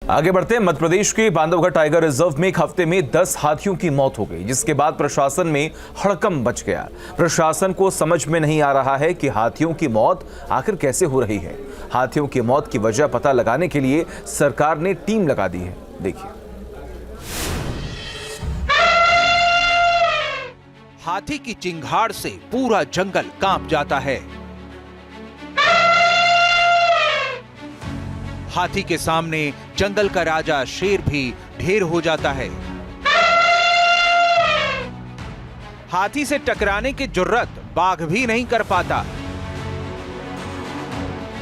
आगे बढ़ते हैं। मध्य प्रदेश के बांधवगढ़ टाइगर रिजर्व में एक हफ्ते में 10 हाथियों की मौत हो गई, जिसके बाद प्रशासन में हड़कंप मच गया। प्रशासन को समझ में नहीं आ रहा है कि हाथियों की मौत आखिर कैसे हो रही है। हाथियों की मौत की वजह पता लगाने के लिए सरकार ने टीम लगा दी है। देखिए। हाथी की चिंगाड़ से पूरा जंगल कांप जाता है। हाथी के सामने जंगल का राजा शेर भी ढेर हो जाता है। हाथी से टकराने की जुर्रत बाघ भी नहीं कर पाता।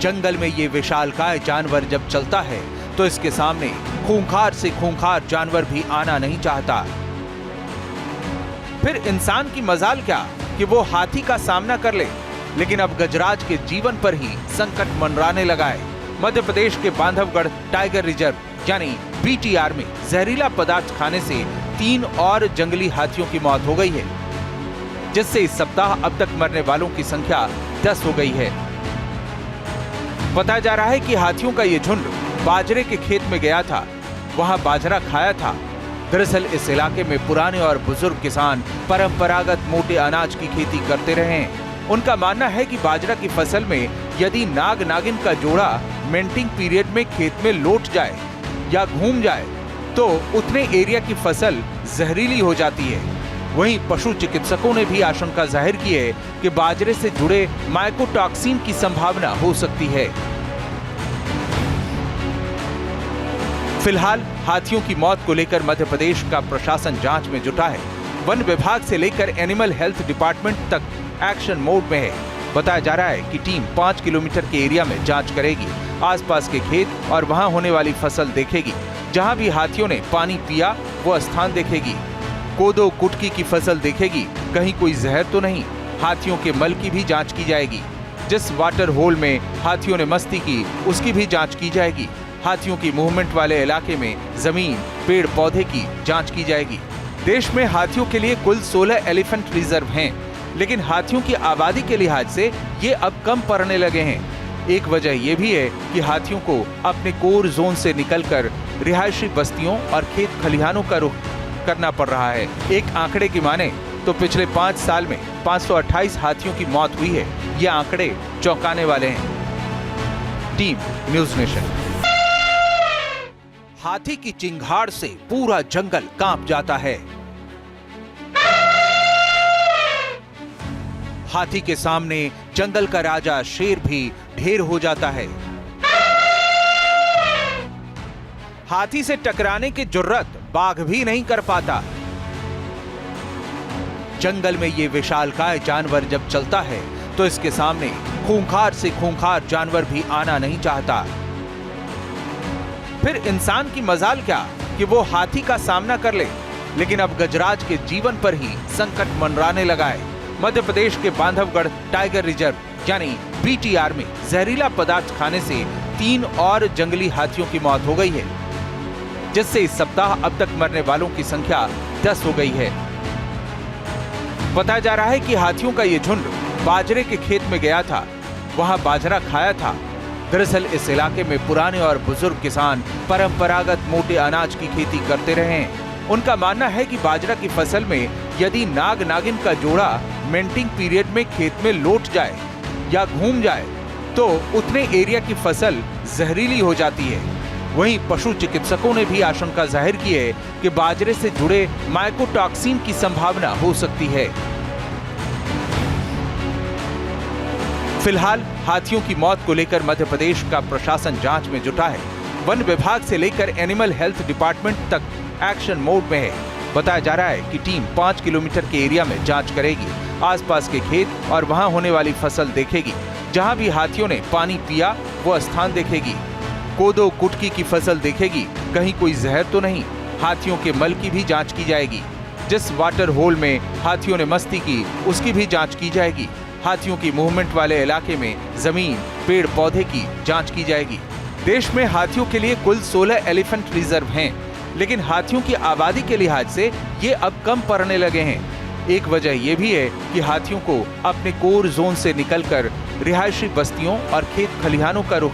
जंगल में ये विशालकाय जानवर जब चलता है तो इसके सामने खूंखार से खूंखार जानवर भी आना नहीं चाहता। फिर इंसान की मजाल क्या कि वो हाथी का सामना कर ले, लेकिन अब गजराज के जीवन पर ही संकट मंडराने लगा है। मध्य प्रदेश के बांधवगढ़ टाइगर रिजर्व यानी बीटीआर में जहरीला पदार्थ खाने से 3 और जंगली हाथियों की मौत हो गई है, जिससे इस सप्ताह अब तक मरने वालों की संख्या 10 हो गई है। बताया जा रहा है कि हाथियों का ये झुंड बाजरे के खेत में गया था, वहां बाजरा खाया था। दरअसल इस इलाके में पुराने और बुजुर्ग किसान परंपरागत मोटे अनाज की खेती करते रहे हैं। उनका मानना है कि बाजरा की फसल में यदि नाग नागिन का जोड़ा मेंटिंग पीरियड में खेत में लौट जाए या घूम जाए तो उतने एरिया की फसल जहरीली हो जाती है। वहीं पशु चिकित्सकों ने भी आशंका जाहिर की है कि बाजरे से जुड़े माइकोटॉक्सिन की संभावना हो सकती है। फिलहाल हाथियों की मौत को लेकर मध्य प्रदेश का प्रशासन जांच में जुटा है। वन विभाग से लेकर एनिमल हेल्थ डिपार्टमेंट तक एक्शन मोड में है। बताया जा रहा है कि टीम 5 किलोमीटर के एरिया में जांच करेगी, आसपास के खेत और वहां होने वाली फसल देखेगी। जहां भी हाथियों ने पानी पिया वो स्थान देखेगी। कोदो कुटकी की फसल देखेगी, कहीं कोई जहर तो नहीं। हाथियों के मल की भी जांच की जाएगी। जिस वाटर होल में हाथियों ने मस्ती की उसकी भी जांच की जाएगी। हाथियों की मूवमेंट वाले इलाके में जमीन, पेड़ पौधे की जांच की जाएगी। देश में हाथियों के लिए कुल 16 एलिफेंट रिजर्व हैं, लेकिन हाथियों की आबादी के लिहाज से ये अब कम पड़ने लगे हैं। एक वजह ये भी है कि हाथियों को अपने कोर जोन से निकलकर रिहायशी बस्तियों और खेत खलिहानों का रुख करना पड़ रहा है। एक आंकड़े की माने तो पिछले 5 साल में 528 हाथियों की मौत हुई है। ये आंकड़े चौंकाने वाले हैं। Team news nation. हाथी की चिंगाड़ से पूरा जंगल कांप जाता है। हाथी के सामने जंगल का राजा शेर भी ढेर हो जाता है। हाथी से टकराने की जुर्रत बाघ भी नहीं कर पाता। जंगल में ये विशालकाय जानवर जब चलता है तो इसके सामने खूंखार से खूंखार जानवर भी आना नहीं चाहता। फिर इंसान की मजाल क्या कि वो हाथी का सामना कर ले, लेकिन अब गजराज के जीवन पर ही संकट मंडराने लगा है। मध्य प्रदेश के बांधवगढ़ टाइगर रिजर्व यानी बीटीआर में जहरीला पदार्थ खाने से 3 और जंगली हाथियों की मौत हो गई है, जिससे इस सप्ताह अब तक मरने वालों की संख्या 10 हो गई है। बताया जा रहा है कि हाथियों का ये झुंड बाजरे के खेत में गया था, वहां बाजरा खाया था। दरअसल इस इलाके में पुराने और बुजुर्ग किसान परंपरागत मोटे अनाज की खेती करते रहे हैं। उनका मानना है कि बाजरा की फसल में यदि नाग नागिन का जोड़ा मेंटिंग पीरियड में खेत में लौट जाए या घूम जाए तो उतने एरिया की फसल जहरीली हो जाती है। वहीं पशु चिकित्सकों ने भी आशंका जाहिर की है कि बाजरे से जुड़े माइकोटॉक्सिन की संभावना हो सकती है। फिलहाल हाथियों की मौत को लेकर मध्य प्रदेश का प्रशासन जांच में जुटा है। वन विभाग से लेकर एनिमल हेल्थ डिपार्टमेंट तक एक्शन मोड में है। बताया जा रहा है कि टीम 5 किलोमीटर के एरिया में जांच करेगी, आसपास के खेत और वहां होने वाली फसल देखेगी। जहां भी हाथियों ने पानी पिया वो स्थान देखेगी। कोदो कुटकी की फसल देखेगी, कहीं कोई जहर तो नहीं। हाथियों के मल की भी जांच की जाएगी। जिस वाटर होल में हाथियों ने मस्ती की उसकी भी जांच की जाएगी। हाथियों की मूवमेंट वाले इलाके में जमीन, पेड़ पौधे की जांच की जाएगी। देश में हाथियों के लिए कुल 16 एलिफेंट रिजर्व हैं, लेकिन हाथियों की आबादी के लिहाज से ये अब कम पड़ने लगे हैं। एक वजह ये भी है कि हाथियों को अपने कोर जोन से निकलकर रिहायशी बस्तियों और खेत खलिहानों का रुख